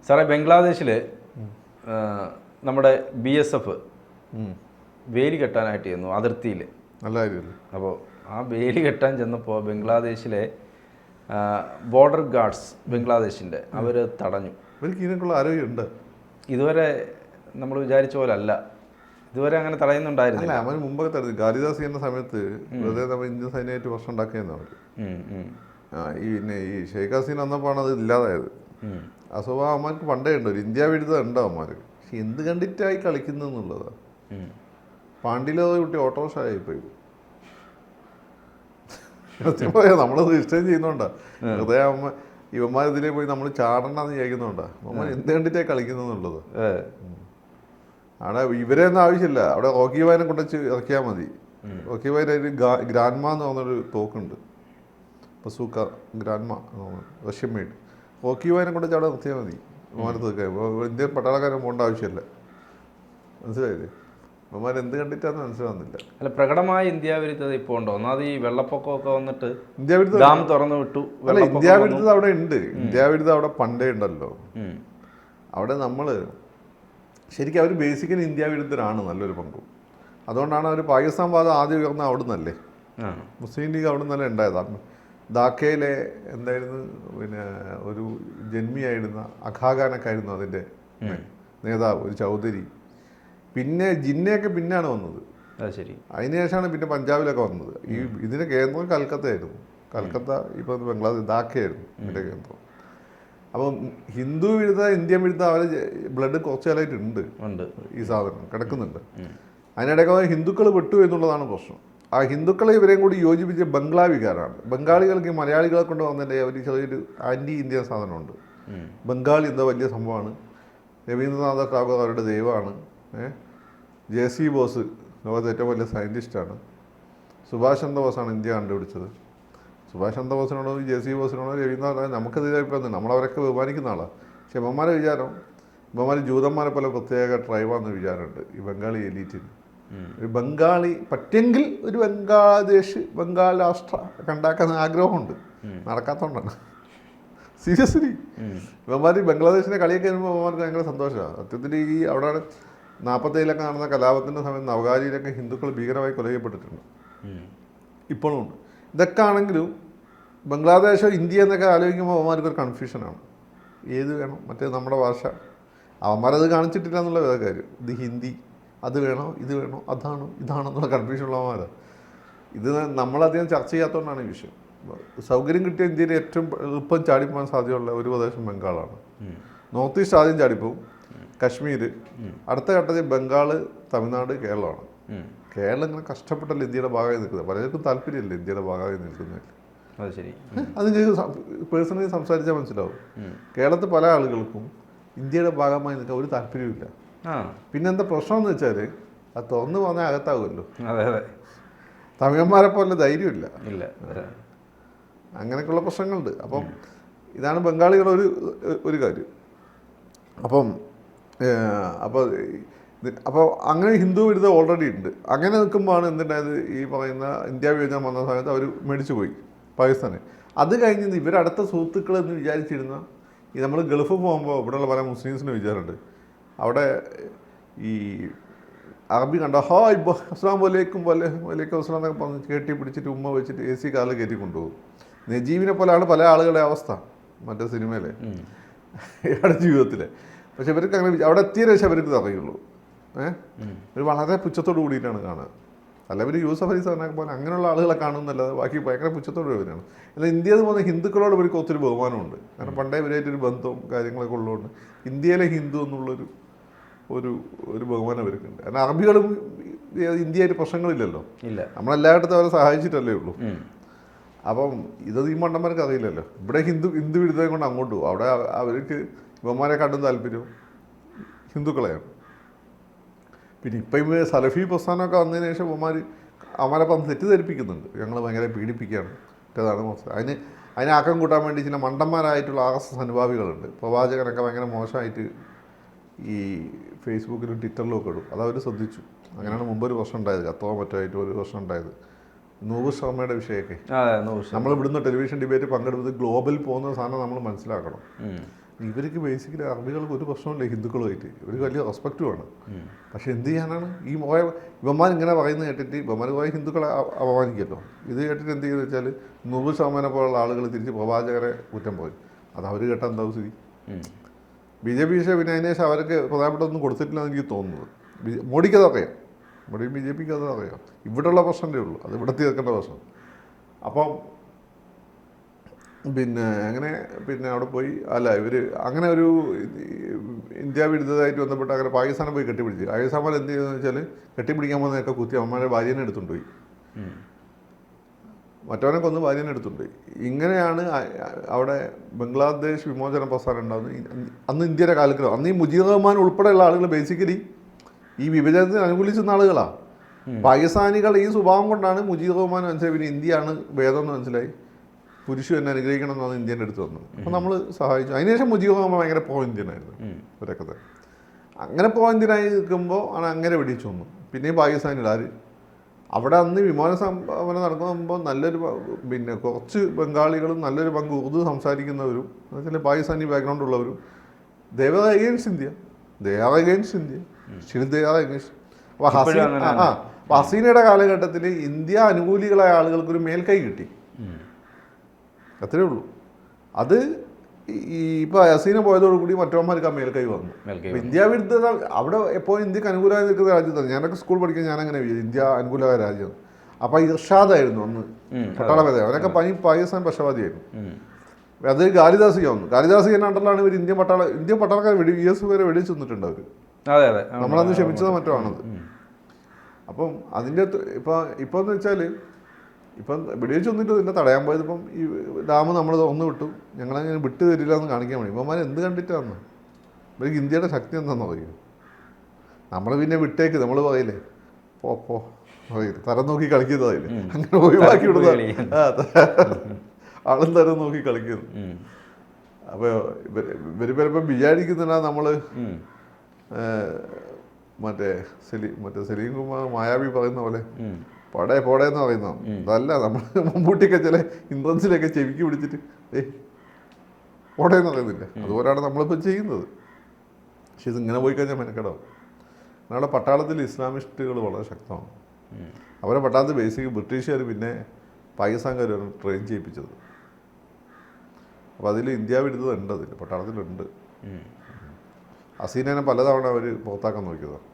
സാറേ, ബംഗ്ലാദേശിൽ നമ്മുടെ BSF വേലി കെട്ടാനായിട്ട് ചെന്നു അതിർത്തിയിൽ. നല്ല കാര്യമല്ലേ? അപ്പോൾ ആ വേലി കെട്ടാൻ ചെന്നപ്പോൾ ബംഗ്ലാദേശിലെ ബോർഡർ ഗാർഡ്സ് ബംഗ്ലാദേശിൻ്റെ അവർ തടഞ്ഞു. ഇവർക്ക് ഇതിനൊക്കെയുള്ള ആരോഗ്യമുണ്ട്. ഇതുവരെ നമ്മൾ വിചാരിച്ച പോലെ അല്ല, ഇതുവരെ അങ്ങനെ തടയുന്നുണ്ടായിരുന്നില്ല. അവന് മുമ്പൊക്കെ തടഞ്ഞു. ഗാലിദാസ് ചെയ്യുന്ന സമയത്ത് വെറുതെ നമ്മൾ ഇന്ത്യൻ സൈന്യമായിട്ട് പ്രശ്നം ഉണ്ടാക്കിയെന്ന് അവർ. പിന്നെ ഈ ഷെയ്ഖ് ഹസീന വന്നപ്പോഴാണ് അത് ഇല്ലാതായത്. ആ സ്വഭാവം അവന്മാർക്ക് പണ്ടേ ഉണ്ട്. ഒരു ഇന്ത്യ വിരുദ്ധം ഉണ്ട് അവന്മാർ. പക്ഷെ എന്ത് കണ്ടിട്ടായി കളിക്കുന്നു എന്നുള്ളതാണ്. പാണ്ഡിലോ കുട്ടി ഓട്ടോറിക്ഷയായിപ്പോയി. നമ്മളത് ഇഷ്ടം ചെയ്യുന്നോണ്ടാ. വെറുതെ ഇവന്മാർ ഇതിലേ പോയി നമ്മൾ ചാടണ്ടെന്ന് വിചാരിക്കുന്നുണ്ടാ. അവന്മാർ എന്ത് കണ്ടിട്ടായി കളിക്കുന്നുള്ളത്. അവിടെ ഇവരെയൊന്നും ആവശ്യമില്ല. അവിടെ റോക്കി വായനെ കൊണ്ടുവച്ച് ഇറക്കിയാൽ മതി. റോക്കി വായന ഒരു ഗ്രാൻമ എന്ന് പറഞ്ഞൊരു തോക്കുണ്ട്, bazooka grandma, Russian made. Rocky വായനെ കൊണ്ടുവച്ച് അവിടെ നിർത്തിയാൽ മതി. വിമാനത്ത് വെക്കാൻ ഇന്ത്യൻ പട്ടാളക്കാരൻ പോകേണ്ട ആവശ്യമില്ല. മനസ്സിലായില്ലേ? അവന്മാർ എന്ത് കണ്ടിട്ടാന്ന് മനസ്സിലാവുന്നില്ല. അല്ല, പ്രകടമായ ഇന്ത്യ വിരുദ്ധത ഇപ്പോൾ ഉണ്ടോ? ഒന്നാമത് ഈ വെള്ളപ്പൊക്കമൊക്കെ വന്നിട്ട് ഇന്ത്യ വിരുദ്ധ ഡാം തുറന്നു വിട്ടു. അല്ല, ഇന്ത്യ വിരുദ്ധത അവിടെ ഉണ്ട്. ഇന്ത്യ വിരുദ്ധത അവിടെ പണ്ടേ ഉണ്ടല്ലോ. അവിടെ നമ്മൾ ശരിക്കും അവർ ബേസിക്കലി ഇന്ത്യ വിരുദ്ധരാണ് നല്ലൊരു പങ്കും. അതുകൊണ്ടാണ് അവർ പാകിസ്ഥാൻ വാദം ആദ്യം ഉയർന്ന അവിടെ നിന്നല്ലേ. മുസ്ലിം ലീഗ് അവിടെ നിന്നല്ലേ ഉണ്ടായത്. ധാക്കയിലെ എന്തായിരുന്നു പിന്നെ ഒരു ജന്മിയായിരുന്ന അഖാഖാനൊക്കെ ആയിരുന്നു അതിൻ്റെ നേതാവ്, ഒരു ചൗധരി. പിന്നെ ജിന്നയൊക്കെ പിന്നാണ് വന്നത്. ശരി. അതിനുശേഷമാണ് പിന്നെ പഞ്ചാബിലൊക്കെ വന്നത്. ഇതിൻ്റെ കേന്ദ്രം കൽക്കത്തയായിരുന്നു. കൽക്കത്ത ഇപ്പോൾ ബംഗ്ലാദേശ് ധാക്കയായിരുന്നു ഇതിൻ്റെ കേന്ദ്രം. അപ്പം ഹിന്ദു വിരുദ്ധ ഇന്ത്യൻ വിരുദ്ധ അവരെ ബ്ലഡ് കുറച്ച് കാലമായിട്ടുണ്ട്. ഈ സാധനം കിടക്കുന്നുണ്ട്. അതിനിടയ്ക്ക് ഹിന്ദുക്കൾ വിട്ടു എന്നുള്ളതാണ് പ്രശ്നം. ആ ഹിന്ദുക്കളെ ഇവരെയും കൂടി യോജിപ്പിച്ച ബംഗ്ലാവികാരാണ്. ബംഗാളികൾക്ക് മലയാളികളെ കൊണ്ട് വന്നതിൻ്റെ ഒരു ചെറിയൊരു ആൻറ്റി ഇന്ത്യൻ സാധനമുണ്ട്. ബംഗാളി എന്താ വലിയ സംഭവമാണ്. രവീന്ദ്രനാഥ ടാഗോർ അവരുടെ ദൈവമാണ്. JC ബോസ് ലോകത്തെ ഏറ്റവും വലിയ സയൻറ്റിസ്റ്റാണ്. സുഭാഷ് ചന്ദ്രബോസാണ് ഇന്ത്യ കണ്ടുപിടിച്ചത്. സുഭാഷ് ചന്ദ്രബോസിനോടോ JC ബോസിനോടോ രവീന്ദ്രനാഥ് നമുക്കത് അഭിപ്രായം. നമ്മളവരൊക്കെ ബഹുമാനിക്കുന്ന ആളാണ്. പക്ഷെ ഇവന്മാരെ വിചാരം ഇവന്മാർ ജൂതന്മാരെ പോലെ പ്രത്യേക ട്രൈബാന്ന് വിചാരമുണ്ട് ഈ ബംഗാളി എലീറ്റിന്. ഒരു ബംഗാളി പറ്റെങ്കിൽ ഒരു ബംഗാൾ രാഷ്ട്ര ഉണ്ടാക്കാൻ ആഗ്രഹമുണ്ട്. നടക്കാത്തതുകൊണ്ടാണ്. സീരിയസ്ലി ഇവന്മാർ ബംഗ്ലാദേശിനെ കളിയൊക്കെ വരുമ്പോൾ ഇവന്മാർക്ക് ഭയങ്കര സന്തോഷമാണ്. സത്യത്തിൽ ഈ അവിടെ 47 നടന്ന കലാപത്തിൻ്റെ സമയത്ത് നവകാരിയിലൊക്കെ ഹിന്ദുക്കൾ ഭീകരമായി കൊല ചെയ്യപ്പെട്ടിട്ടുണ്ട്. ഇപ്പോഴും ഉണ്ട്. ഇതൊക്കെ ആണെങ്കിലും ബംഗ്ലാദേശോ ഇന്ത്യ എന്നൊക്കെ ആലോചിക്കുമ്പോൾ അവന്മാർക്കൊരു കൺഫ്യൂഷനാണ്. ഏത് വേണം, മറ്റേ നമ്മുടെ ഭാഷ. അവന്മാരത് കാണിച്ചിട്ടില്ല എന്നുള്ള വേറെ കാര്യം. ഇത് ഹിന്ദി, അത് വേണോ, ഇത് വേണോ, അതാണോ ഇതാണെന്നുള്ള കൺഫ്യൂഷനുള്ളവന്മാരാണ്. ഇത് നമ്മളധികം ചർച്ച ചെയ്യാത്തതുകൊണ്ടാണ് ഈ വിഷയം. സൗകര്യം കിട്ടിയ ഇന്ത്യയിൽ ഏറ്റവും എളുപ്പം ചാടിപ്പോകാൻ സാധ്യതയുള്ള ഒരു പ്രദേശം ബംഗാളാണ്. നോർത്ത് ഈസ്റ്റ് ആദ്യം ചാടിപ്പോവും, കശ്മീർ, അടുത്ത ഘട്ടത്തിൽ ബംഗാൾ, തമിഴ്നാട്, കേരളമാണ്. കേരളം ഇങ്ങനെ കഷ്ടപ്പെട്ടല്ല ഇന്ത്യയുടെ ഭാഗമായി നിൽക്കുന്നത്. പലർക്കും താല്പര്യമില്ല ഇന്ത്യയുടെ ഭാഗമായി നിൽക്കുന്നതിൽ. അത് പേഴ്സണലി സംസാരിച്ചാൽ മനസ്സിലാവും. കേരളത്തിൽ പല ആളുകൾക്കും ഇന്ത്യയുടെ ഭാഗമായി നിൽക്കാൻ ഒരു താല്പര്യമില്ല. പിന്നെന്താ പ്രശ്നം എന്ന് വെച്ചാൽ അത് തുറന്നു പോകാൻ അകത്താവുമല്ലോ. തമിഴന്മാരെ പോലെ ധൈര്യമില്ല. അങ്ങനെയൊക്കെയുള്ള പ്രശ്നങ്ങളുണ്ട്. അപ്പം ഇതാണ് ബംഗാളികളുടെ ഒരു കാര്യം. അപ്പോൾ അങ്ങനെ ഹിന്ദു വിരുദ്ധ ഓൾറെഡി ഉണ്ട്. അങ്ങനെ നിൽക്കുമ്പോഴാണ് എന്തുണ്ടായത്, ഈ പറയുന്ന ഇന്ത്യ വിഭജനം വന്ന സമയത്ത് അവർ മേടിച്ചു പോയി പാകിസ്ഥാനെ. അത് കഴിഞ്ഞ് ഇവരടുത്ത സുഹൃത്തുക്കൾ എന്ന് വിചാരിച്ചിരുന്ന ഈ നമ്മൾ ഗൾഫ് പോകുമ്പോൾ ഇവിടെയുള്ള പല മുസ്ലിംസിന് വിചാരമുണ്ട്. അവിടെ ഈ അറബി കണ്ട ഹായ് അസ്ലാം വലൈക്കും വലൈക്കും അസ്ലാം എന്നൊക്കെ പറഞ്ഞ് കെട്ടി പിടിച്ചിട്ട് ഉമ്മ വെച്ചിട്ട് AC കാറിൽ കയറ്റി കൊണ്ടുപോകും. നജീബിനെ പോലെയാണ് പല ആളുകളുടെ അവസ്ഥ മറ്റേ സിനിമയിലെ ഇയാളുടെ ജീവിതത്തിലെ. പക്ഷെ ഇവർക്ക് അങ്ങനെ അവിടെ എത്തിയ ശേഷം അവർക്ക് അറിയുള്ളൂ. ഒരു വളരെ പുച്ഛത്തോട് കൂടിയിട്ടാണ് കാണുക. അല്ല ഇവർ യൂസഫ് അലി സാറിനൊക്കെ പോലെ അങ്ങനെയുള്ള ആളുകളെ കാണുന്നല്ലാതെ ബാക്കി ഭയങ്കര പുച്ഛത്തോട് വരുന്നതാണ്. എന്നാൽ ഇന്ത്യയിൽ നിന്ന് പോകുന്ന ഹിന്ദുക്കളോട് ഇവർക്ക് ഒത്തിരി ബഹുമാനമുണ്ട്. കാരണം പണ്ടേ ഇവരായിട്ടൊരു ബന്ധവും കാര്യങ്ങളൊക്കെ ഉള്ളതുകൊണ്ട് ഇന്ത്യയിലെ ഹിന്ദു എന്നുള്ളൊരു ഒരു ബഹുമാനം അവർക്കുണ്ട്. കാരണം അറബികളും ഇന്ത്യയായിട്ട് പ്രശ്നങ്ങളില്ലല്ലോ. നമ്മളെല്ലായിടത്തും അവരെ സഹായിച്ചിട്ടല്ലേ ഉള്ളൂ. അപ്പം ഇത് ഈ മണ്ടന്മാർക്ക് അറിയില്ലല്ലോ. ഇവിടെ ഹിന്ദു വിരുദ്ധം കൊണ്ട് അങ്ങോട്ട് പോകും. അവിടെ അവർക്ക് ഇവന്മാരെ കണ്ടും താല്പര്യവും ഹിന്ദുക്കളെയാണ്. പിന്നെ ഇപ്പം സലഫി പ്രസ്ഥാനമൊക്കെ വന്നതിന് ശേഷം അവന്മാരെ പറഞ്ഞ് തെറ്റിദ്ധരിപ്പിക്കുന്നുണ്ട്. ഞങ്ങൾ ഭയങ്കര പീഡിപ്പിക്കുകയാണ്, മറ്റേതാണ് അതിനെ ആക്കം കൂട്ടാൻ വേണ്ടി ചില മണ്ടന്മാരായിട്ടുള്ള RSS അനുഭാവികളുണ്ട്. പ്രവാചകനൊക്കെ ഭയങ്കര മോശമായിട്ട് ഈ ഫേസ്ബുക്കിലും ട്വിറ്ററിലും ഒക്കെ ഇടും. അതവർ ശ്രദ്ധിച്ചു. അങ്ങനെയാണ് മുമ്പൊരു പ്രശ്നം ഉണ്ടായത്, കത്തോ മറ്റോ ആയിട്ട് ഒരു പ്രശ്നം ഉണ്ടായത്. നൂപ് ശർമ്മയുടെ വിഷയമൊക്കെ നമ്മൾ ഇവിടുന്ന് ടെലിവിഷൻ ഡിബേറ്റ് പങ്കെടുത്തത് ഗ്ലോബൽ പോകുന്ന സാധനം നമ്മൾ മനസ്സിലാക്കണം. ഇവർക്ക് ബേസിക്കലി അറബികൾക്ക് ഒരു പ്രശ്നമില്ല ഹിന്ദുക്കളുമായിട്ട്, ഇവർക്ക് വലിയ റെസ്പെക്റ്റുമാണ്. പക്ഷെ എന്ത് ചെയ്യാനാണ് ഈ ഇവന്മാർ ഇങ്ങനെ പറയുന്നത് കേട്ടിട്ട് ഇവന്മാർ പോയ ഹിന്ദുക്കളെ അപമാനിക്കുമല്ലോ. ഇത് കേട്ടിട്ട് എന്ത് ചെയ്യുന്നത് വെച്ചാൽ 100% പോലുള്ള ആളുകൾ തിരിച്ച് പ്രവാചകരെ കുറ്റം പോയി. അത് അവർ കേട്ടാൽ എന്താവും സ്ഥിതി? BJP പിന്നെ അതിന് ശേഷം അവർക്ക് പ്രധാനപ്പെട്ടൊന്നും കൊടുത്തിട്ടില്ലെന്ന് എനിക്ക് തോന്നുന്നത്. മോഡിക്ക് അതറിയാം, മോഡിയും BJPക്ക് അത് അറിയാം. ഇവിടെയുള്ള പ്രശ്നമേ ഉള്ളൂ, അത് ഇവിടെ തീർക്കേണ്ട പ്രശ്നം. അപ്പം പിന്നെ അങ്ങനെ പിന്നെ അവിടെ പോയി ഇവർ അങ്ങനെ ഒരു ഇന്ത്യ വിരുദ്ധതായിട്ട് ബന്ധപ്പെട്ട് അങ്ങനെ പാകിസ്ഥാനെ പോയി കെട്ടിപ്പിടിച്ചു. പാകിസ്ഥാൻ എന്ത് ചെയ്തെന്ന് വെച്ചാൽ കെട്ടിപ്പിടിക്കാൻ പോകുന്നതൊക്കെ കുത്തി അമ്മമാരെ ഭാര്യനെ എടുത്തുകൊണ്ടുപോയി, മറ്റവനെ കൊന്ന് ഭാര്യനെ എടുത്തുകൊണ്ടുപോയി. ഇങ്ങനെയാണ് അവിടെ ബംഗ്ലാദേശ് വിമോചന പ്രസ്ഥാനം ഉണ്ടാകുന്നത്. അന്ന് ഇന്ത്യയുടെ കാലഘട്ടം, അന്ന് ഈ മുജീബ് റഹ്മാൻ ഉൾപ്പെടെയുള്ള ആളുകൾ ബേസിക്കലി ഈ വിഭജനത്തിന് അനുകൂലിച്ചുന്ന ആളുകളാണ്. പാകിസ്ഥാനികൾ ഈ സ്വഭാവം കൊണ്ടാണ് മുജീബ് റഹ്മാൻ മനസ്സിലായി പിന്നെ ഇന്ത്യയാണ് ഭേദം എന്ന് മനസ്സിലായി, പുരുഷ എന്നെ അനുഗ്രഹിക്കണം എന്നാണ് ഇന്ത്യൻ്റെ അടുത്ത് വന്നത്. അപ്പോൾ നമ്മൾ സഹായിച്ചു. അതിനുശേഷം മുജീബ് റഹ്മാൻ ഭയങ്കര പ്രോ ഇന്ത്യനായിരുന്നു ഇവരൊക്കെ തന്നെ. അങ്ങനെ പ്രോ ഇന്ത്യനായി നിൽക്കുമ്പോൾ ആണ് അങ്ങനെ വെടിച്ചു വന്നു. പിന്നെയും പാകിസ്ഥാനിൽ അവിടെ അന്ന് വിമാന സംഭാവന നടക്കുമ്പോൾ നല്ലൊരു പിന്നെ കുറച്ച് ബംഗാളികളും നല്ലൊരു പങ്ക് ഉറുദു സംസാരിക്കുന്നവരും എന്നുവെച്ചാൽ പാകിസ്ഥാനി ബാക്ക്ഗ്രൗണ്ട് ഉള്ളവരും ദേവത അഗെയിൻസ്റ്റ് ഇന്ത്യ, അപ്പോൾ ഹസീനയുടെ കാലഘട്ടത്തിൽ ഇന്ത്യ അനുകൂലികളായ ആളുകൾക്കൊരു മേൽക്കൈ കിട്ടി, അത്രേ ഉള്ളൂ. അത് ഇപ്പോൾ ഹസീന പോയതോടുകൂടി മറ്റവന്മാർക്ക് ആ മേൽക്കൈ വന്നു. ഇന്ത്യ വിരുദ്ധത അവിടെ എപ്പോഴും ഇന്ത്യക്ക് അനുകൂലമായി നിൽക്കുന്ന രാജ്യത്താണ്. ഞാനൊക്കെ സ്കൂൾ പഠിക്കാൻ ഞാനങ്ങനെ ഇന്ത്യ അനുകൂലമായ രാജ്യം. അപ്പോൾ ഇർഷാദായിരുന്നു അന്ന് പട്ടാളപേദ, അവനൊക്കെ പാകിസ്ഥാൻ പക്ഷപാതിയായിരുന്നു. അത് ഗാലിദാസിക വന്നു. ഗാലിദാസികൻ്റെ അണ്ടറിലാണ് ഇവർ ഇന്ത്യൻ പട്ടാളക്കാർ US വരെ വെടിവെച്ച് നിന്നിട്ടുണ്ട് അവർ. നമ്മളന്ന് ക്ഷമിച്ചത് മറ്റോ ആണത്. അപ്പം അതിൻ്റെ ഇപ്പം എന്ന് വെച്ചാൽ ഇപ്പം വെടിവെച്ച് വന്നിട്ട് ഇതിൻ്റെ തടയാൻ പോയത് ഇപ്പം ഈ ഡാം നമ്മൾ തുറന്നു വിട്ടു, ഞങ്ങളങ്ങനെ വിട്ട് തരില്ല എന്ന് കാണിക്കാൻ വേണ്ടി. ഇവന്മാർ എന്ത് കണ്ടിട്ടാണ്? ഇവർക്ക് ഇന്ത്യയുടെ ശക്തി എന്താണെന്ന് പറയും. നമ്മൾ പിന്നെ വിട്ടേക്ക് നമ്മൾ പറയില്ലേ പോ പറയില്ല, തരം നോക്കി കളിക്കുന്നതായില്ലേ, അങ്ങനെ ഒഴിവാക്കി വിടുന്ന ആളും തരം നോക്കി കളിക്കുന്നു. അപ്പോൾ ഇവർ ചിലപ്പം വിചാരിക്കുന്നില്ല നമ്മൾ മറ്റേ സലീം കുമാർ മായാവി പറയുന്ന പോലെ പോടേ എന്ന് പറയുന്ന അതല്ല. നമ്മൾ മുമ്പൂട്ടിയൊക്കെ ചില ഇൻട്രൻസിലൊക്കെ ചെവിക്ക് പിടിച്ചിട്ട് പോടേന്ന് പറയുന്നില്ല, അതുപോലെയാണ് നമ്മളിപ്പോൾ ചെയ്യുന്നത്. പക്ഷെ ഇതിങ്ങനെ പോയി കഴിഞ്ഞാൽ മെനക്കെടാവും. നമ്മുടെ പട്ടാളത്തിൽ ഇസ്ലാമിസ്റ്റുകൾ വളരെ ശക്തമാണ്. അവരെ പട്ടാളത്തിൽ ബേസിക് ബ്രിട്ടീഷുകാർ പിന്നെ പാകിസ്ഥാൻകാരാണ് ട്രെയിൻ ചെയ്യിപ്പിച്ചത്. അപ്പോൾ അതിൽ ഇന്ത്യ വിരുദ്ധത ഉണ്ട്, അതിൽ പട്ടാളത്തിലുണ്ട്. ഹസീനനെ പലതവണ അവർ പുറത്താക്കാൻ നോക്കിയതാണ്.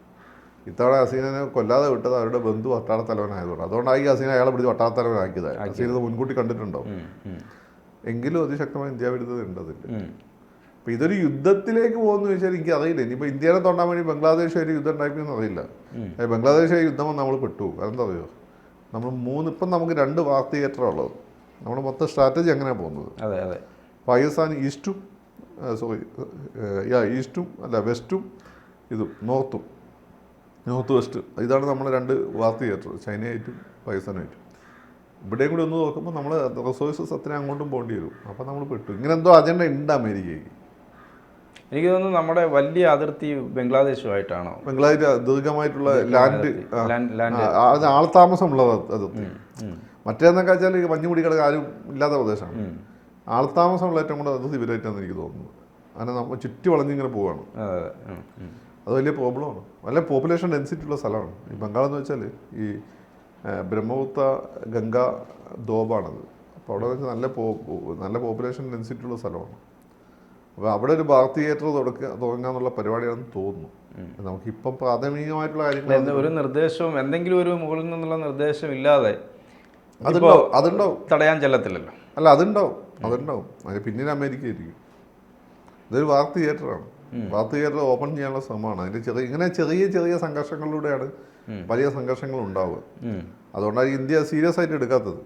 ഇത്തവണ ഹസീനനെ കൊല്ലാതെ വിട്ടത് അവരുടെ ബന്ധു പട്ടാളത്തലവനായതുകൊണ്ട്. അതുകൊണ്ടായി ഹസീന അയാളെ പിടിച്ച് പട്ടാളത്തലവനാക്കിയതായി. ഹസീന മുൻകൂട്ടി കണ്ടിട്ടുണ്ടോ? എങ്കിലും അതിശക്തമായ ഇന്ത്യ വിരുദ്ധത ഉണ്ട് അതിൽ. അപ്പോൾ ഇതൊരു യുദ്ധത്തിലേക്ക് പോകുമെന്ന് ചോദിച്ചാൽ എനിക്ക് അറിയില്ല. ഇനിയിപ്പോൾ ഇന്ത്യനെ തൊണ്ടാൻ വേണ്ടി ബംഗ്ലാദേശുകാർ യുദ്ധം ഉണ്ടാക്കിയെന്ന് അറിയില്ല. ബംഗ്ലാദേശ് യുദ്ധം നമ്മൾ പെട്ടു. അതെന്താ അറിയോ, ഇപ്പം നമുക്ക് 2 വാർ തിയേറ്ററാണ് ഉള്ളത്. നമ്മുടെ മൊത്തം സ്ട്രാറ്റജി അങ്ങനെയാണ് പോകുന്നത്. പാകിസ്ഥാൻ ഈസ്റ്റും വെസ്റ്റും നോർത്ത് വെസ്റ്റ്, ഇതാണ് നമ്മുടെ 2 വാർ തിയേറ്റർ, ചൈനയായിട്ടും പാകിസ്ഥാനായിട്ടും. ഇവിടെയും കൂടി ഒന്ന് നോക്കുമ്പോൾ നമ്മൾ റിസോഴ്സസ് അത്രയും അങ്ങോട്ടും പോകേണ്ടി വരും. അപ്പോൾ നമ്മൾ പെട്ടു. ഇങ്ങനെ എന്തോ അജണ്ട ഉണ്ട് അമേരിക്കയ്ക്ക്. എനിക്ക് തോന്നുന്നു നമ്മുടെ വലിയ അതിർത്തി ബംഗ്ലാദേശുമായിട്ടാണോ? ബംഗ്ലാദേശ് ദീർഘമായിട്ടുള്ള ലാൻഡ് അത് ആൾതാമസമുള്ള അതിർത്തി. മറ്റേന്നൊക്കെ വെച്ചാൽ മഞ്ഞുമുടി കിടക്കുക ആരും ഇല്ലാത്ത പ്രദേശമാണ്. ആൾതാമസമുള്ള ഏറ്റവും കൂടെ അതിർത്തി ഇവരായിട്ടാണെന്ന് എനിക്ക് തോന്നുന്നത്. അങ്ങനെ നമ്മൾ ചുറ്റി വളഞ്ഞിങ്ങനെ പോവുകയാണ്. അത് വലിയ പ്രോബ്ലമാണ്. നല്ല പോപ്പുലേഷൻ ഡെൻസിറ്റി ഉള്ള സ്ഥലമാണ് ഈ ബംഗാൾ എന്ന് വെച്ചാൽ. ഈ ബ്രഹ്മപുത്ര ഗംഗ ദോബാണത്. അപ്പോൾ അവിടെ വെച്ചാൽ നല്ല പോപ്പുലേഷൻ ഡെൻസിറ്റി ഉള്ള സ്ഥലമാണ്. അപ്പോൾ അവിടെ ഒരു ബാർ തിയേറ്റർ തുടങ്ങാന്നുള്ള പരിപാടിയാണെന്ന് തോന്നുന്നു. നമുക്കിപ്പം പ്രാഥമികമായിട്ടുള്ള കാര്യങ്ങൾ ഒരു നിർദ്ദേശവും എന്തെങ്കിലും ഒരു മുകളിൽ നിന്നുള്ള നിർദ്ദേശം ഇല്ലാതെ അതുണ്ടാവും, തടയാൻ ചെല്ലത്തില്ലല്ലോ. അല്ല അതുണ്ടാവും. അതിന് പിന്നീട് അമേരിക്ക ആയിരിക്കും. ഇതൊരു വാർ തിയേറ്ററാണ്. വാർ തിയേറ്റർ ഓപ്പൺ ചെയ്യാനുള്ള ശ്രമമാണ്. അതിൻ്റെ ഇങ്ങനെ ചെറിയ സംഘർഷങ്ങളിലൂടെയാണ് വലിയ സംഘർഷങ്ങൾ ഉണ്ടാവുക. അതുകൊണ്ടാണ് ഇന്ത്യ സീരിയസ് ആയിട്ട് എടുക്കാത്തത്.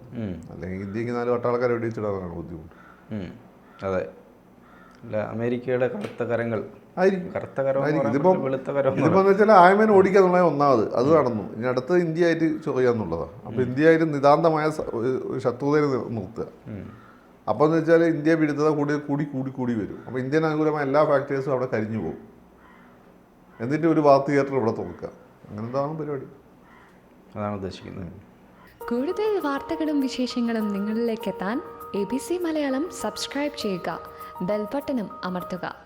അല്ലെങ്കിൽ ഇന്ത്യക്ക് 4 പട്ടാളക്കാരെ വെടിവെച്ചിടാനാണ് ബുദ്ധിമുട്ട്. അതെ, അല്ല അമേരിക്കയുടെ കറുത്ത കരങ്ങൾ ആയിരിക്കും. ഇതിപ്പോൾ എന്ന് വെച്ചാൽ ആയമേനെ ഓടിക്കുക എന്നുള്ളത് ഒന്നാമത് അത് നടന്നു. ഇനി അടുത്തത് ഇന്ത്യ ആയിട്ട് ചൊറിയാന്നുള്ളതാണ്. അപ്പോൾ ഇന്ത്യ ആയിട്ട് നിതാന്തമായ ശത്രുതയെ നിർത്തുക. അപ്പോൾ എന്ന് വെച്ചാൽ ഇന്ത്യ വിരുദ്ധത കൂടി വരും. അപ്പോൾ ഇന്ത്യൻ അനുകൂലമായ എല്ലാ ഫാക്ടേഴ്സും അവിടെ കരിഞ്ഞു പോകും. എന്നിട്ട് ഒരു വാർ തിയേറ്റർ ഇവിടെ തുറക്കുക. അങ്ങനെന്താണ് പരിപാടി. അതാണ് ഉദ്ദേശിക്കുന്നത്. കൂടുതൽ വാർത്തകളും വിശേഷങ്ങളും നിങ്ങളിലേക്ക് എത്താൻ ABC മലയാളം സബ്സ്ക്രൈബ് ചെയ്യുക. ബെൽബട്ടനും അമർത്തുക.